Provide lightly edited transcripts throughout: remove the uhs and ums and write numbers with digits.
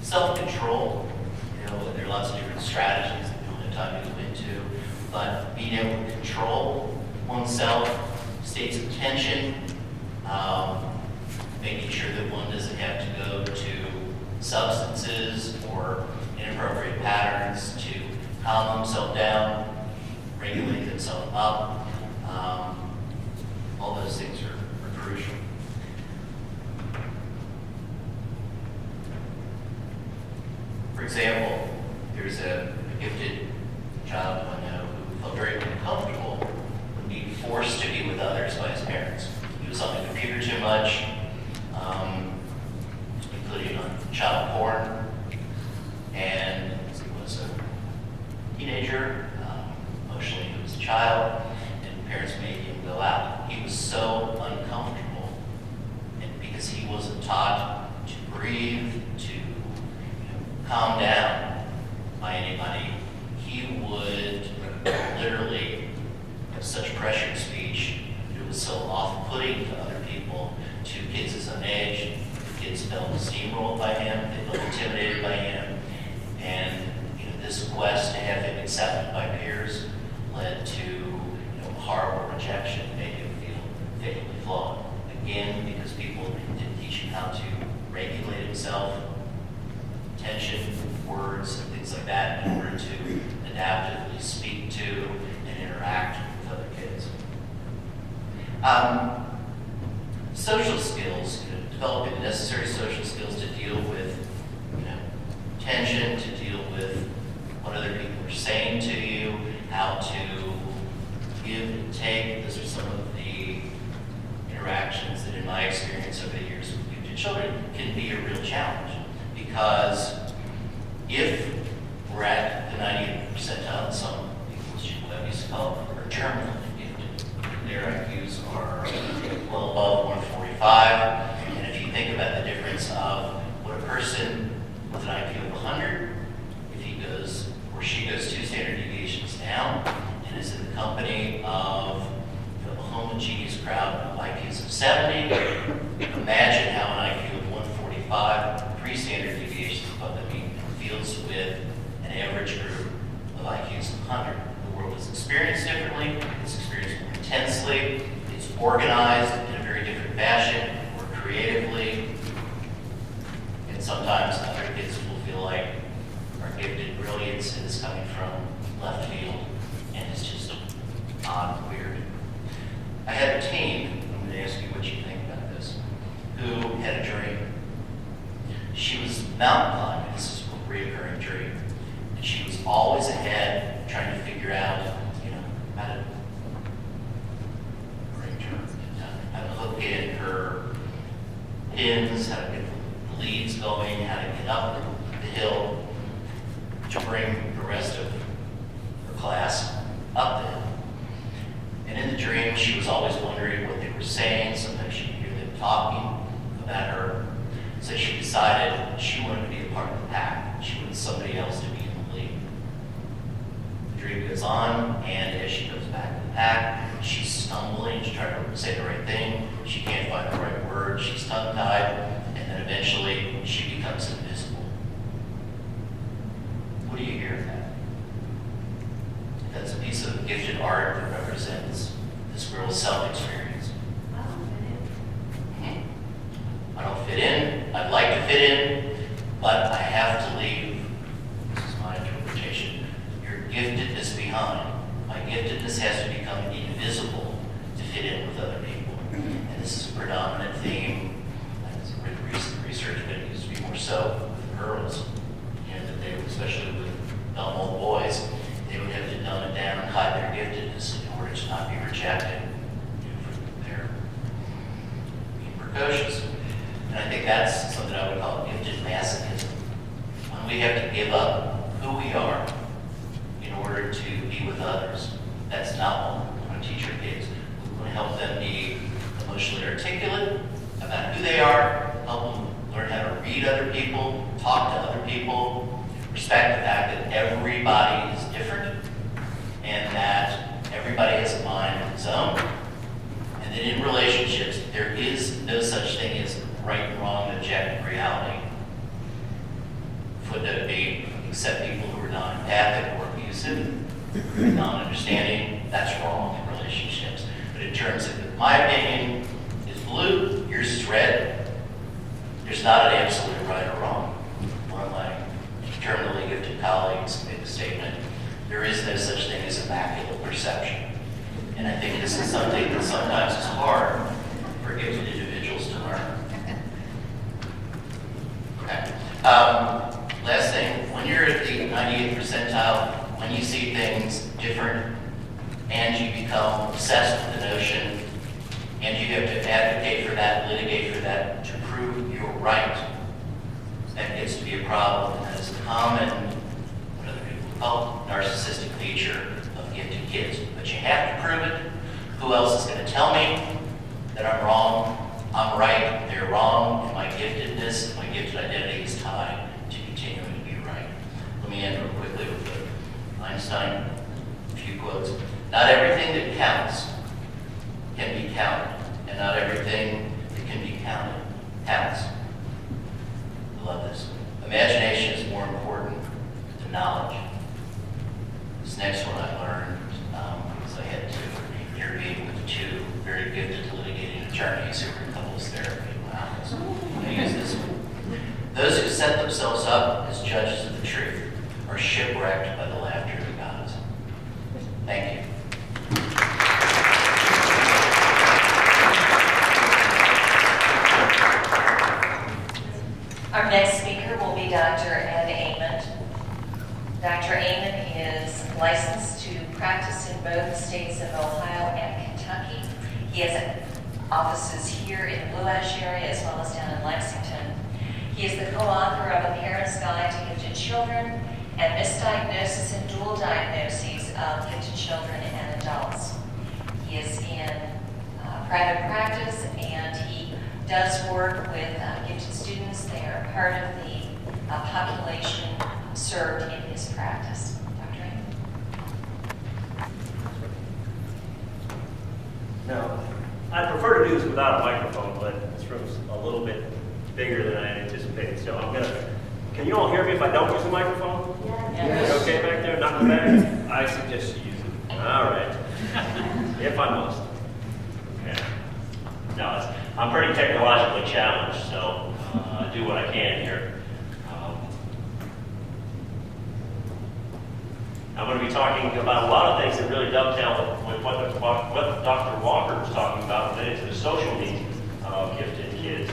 Self-control, there are lots of different strategies that we don't have time to go into, but being able to control oneself, states of tension, making sure that one doesn't have to go to substances or inappropriate patterns to calm themselves down, regulate themselves up. All those things are crucial. For example, there's a gifted child I know who felt very uncomfortable when being forced to be with others by his parents. He was on the computer too much, including on child porn, and he was a teenager, emotionally he was a child, and parents made him go out. He was so uncomfortable, and because he wasn't taught to breathe, to calm down by anybody, he would literally have such pressured speech. It was so off-putting to other people, to kids his own age. The kids felt steamrolled by him, they felt intimidated by him, and this quest to have him accepted by peers led to horrible rejection, made him feel fatally flawed. Again, because people didn't teach him how to regulate himself, tension, words, and things like that in order to adaptively speak to and interact with other kids. Social skills, developing the necessary social skills to deal with tension, to deal with what other people are saying to you, how to give and take. Those are some of the interactions that in my experience over the years with gifted children can be a real challenge. Because if we're at the 90th percentile, some people used to call it, or terminally gifted, their IQs are well above 145. And if you think about the difference of what a person with an IQ of 100, if he goes or she goes 2 standard deviations down and is in the company of a homogeneous crowd of IQs of 70, imagine how an IQ of 145, 3 standard deviations above the mean, feels with an average group of IQs of 100. The world is experienced differently, it's experienced more intensely, it's organized in a very different fashion, more creatively, and sometimes other kids will feel like our gifted brilliance is coming from left field, and it's just odd and weird. I had a teen, I'm going to ask you what you think about this, who had a dream. She was mountain climbing, this is a reoccurring dream, and she was always ahead trying to figure out, how to hook in her pins, how to get the leads going, how to get up the hill to bring the rest of her class up the hill. And in the dream, she was always wondering what they were saying. Sometimes she would hear them talking about her. So she decided she wanted to be a part of the pack. She wanted somebody else to be in the lead. The dream goes on, and as she goes back to the pack, she's stumbling to try to say the right thing. She can't find the right word. She's tongue-tied, and then eventually she becomes invisible. What do you hear of that? That's a piece of gifted art that represents this girl's self-experience. I don't fit in. I'd like to fit in, but I have to leave. This is my interpretation. Your giftedness behind. My giftedness has to become invisible to fit in with other people. And this is a predominant theme. With recent research, but it used to be more so with girls. That they would, especially with dumb old boys, they would have to dumb it down and hide their giftedness in order to not be rejected for their being precocious. And I think that's something I would call gifted masochism. When we have to give up who we are in order to be with others, that's not what we want to teach our kids. We want to help them be emotionally articulate about who they are, help them learn how to read other people, talk to other people, respect the fact that everybody is different and that everybody has a mind of its own, and that in relationships there is no such thing as right and wrong objective reality. would that be accept people who are non-empathic or abusive, non-understanding? That's wrong in relationships. But in terms of, my opinion is blue, yours is red. There's not an absolute right or wrong. One of my terminally gifted colleagues made the statement, there is no such thing as immaculate perception. And I think this is something that sometimes is hard for gifted individuals to learn. Okay. Last thing, when you're at the 98th percentile, when you see things different and you become obsessed with the notion and you have to advocate for that, litigate for that, to prove you're right, that gets to be a problem. And that is a common, what other people call narcissistic feature of gifted kids. But you have to prove it. Who else is going to tell me that I'm wrong, I'm right, they're wrong, and my giftedness, my gifted identity is tied to continuing to be right. Let me end real quickly with Einstein, a few quotes. Not everything that counts can be counted, and not everything that can be counted counts. I love this. Imagination is more important than knowledge. This next one I learned because I had to intervene with two very gifted litigating attorneys who were in couples therapy in my office. I use this one. Those who set themselves up as judges of the truth are shipwrecked by the laughter of the gods. Thank you. Our next speaker will be Dr. Ed Amon. Dr. Amon is licensed to practice in both states of Ohio and Kentucky. He has offices here in the Blue Ash area as well as down in Lexington. He is the co-author of A Parent's Guide to Gifted Children and Misdiagnosis and Dual Diagnoses of Gifted Children and Adults. He is in private practice and he does work with gifted students. They are part of the population served in his practice. Dr. Amon. Now, I prefer to do this without a microphone, but this room's a little bit bigger than I had anticipated. So I'm gonna, can you all hear me if I don't use a microphone? Yes. Is it okay back there? Not in the back? I suggest you use it. All right. If I must. Okay. No, I'm pretty technologically challenged, so I do what I can here. I'm going to be talking about a lot of things that really dovetail with what Dr. Walker was talking about related to the social needs of gifted kids.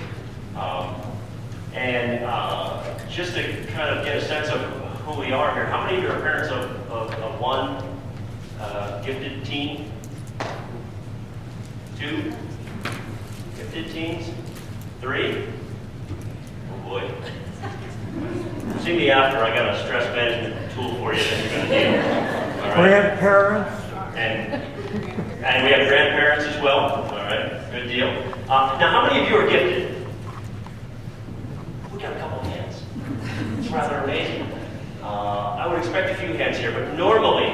Just to kind of get a sense of who we are here, how many of you are parents of one gifted teen? Two gifted teens? Three? Oh boy. See me after, I got a stress management tool for you that you're going to need. All right? Grandparents? And we have grandparents as well. All right, good deal. Now, how many of you are gifted? We got a couple of hands. It's rather amazing. I would expect a few hands here, but normally,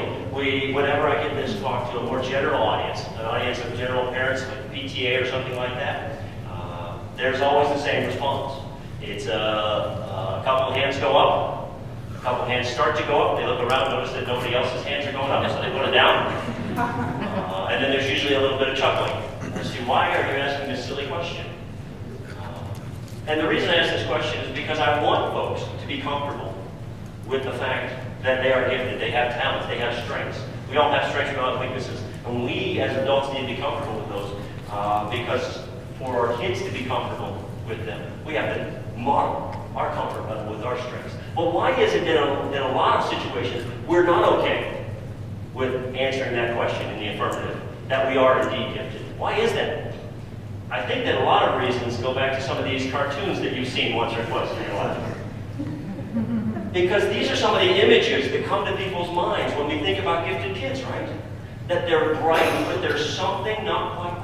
whenever I give this talk to a more general audience, an audience of general parents, like PTA or something like that, there's always the same response. It's a couple of hands go up, a couple of hands start to go up, they look around, notice that nobody else's hands are going up, so they put it down. And then there's usually a little bit of chuckling as to why are you asking this silly question? And the reason I ask this question is because I want folks to be comfortable with the fact that they are gifted, they have talents, they have strengths. We all have strengths, we all have weaknesses. And we as adults need to be comfortable with those because for our kids to be comfortable with them, we have to model our comfort level with our strengths. But why is it that in a lot of situations we're not okay with answering that question in the affirmative, that we are indeed gifted? Why is that? I think that a lot of reasons go back to some of these cartoons that you've seen once or twice in your life. Because these are some of the images that come to people's minds when we think about gifted kids, right? That they're bright, but there's something not quite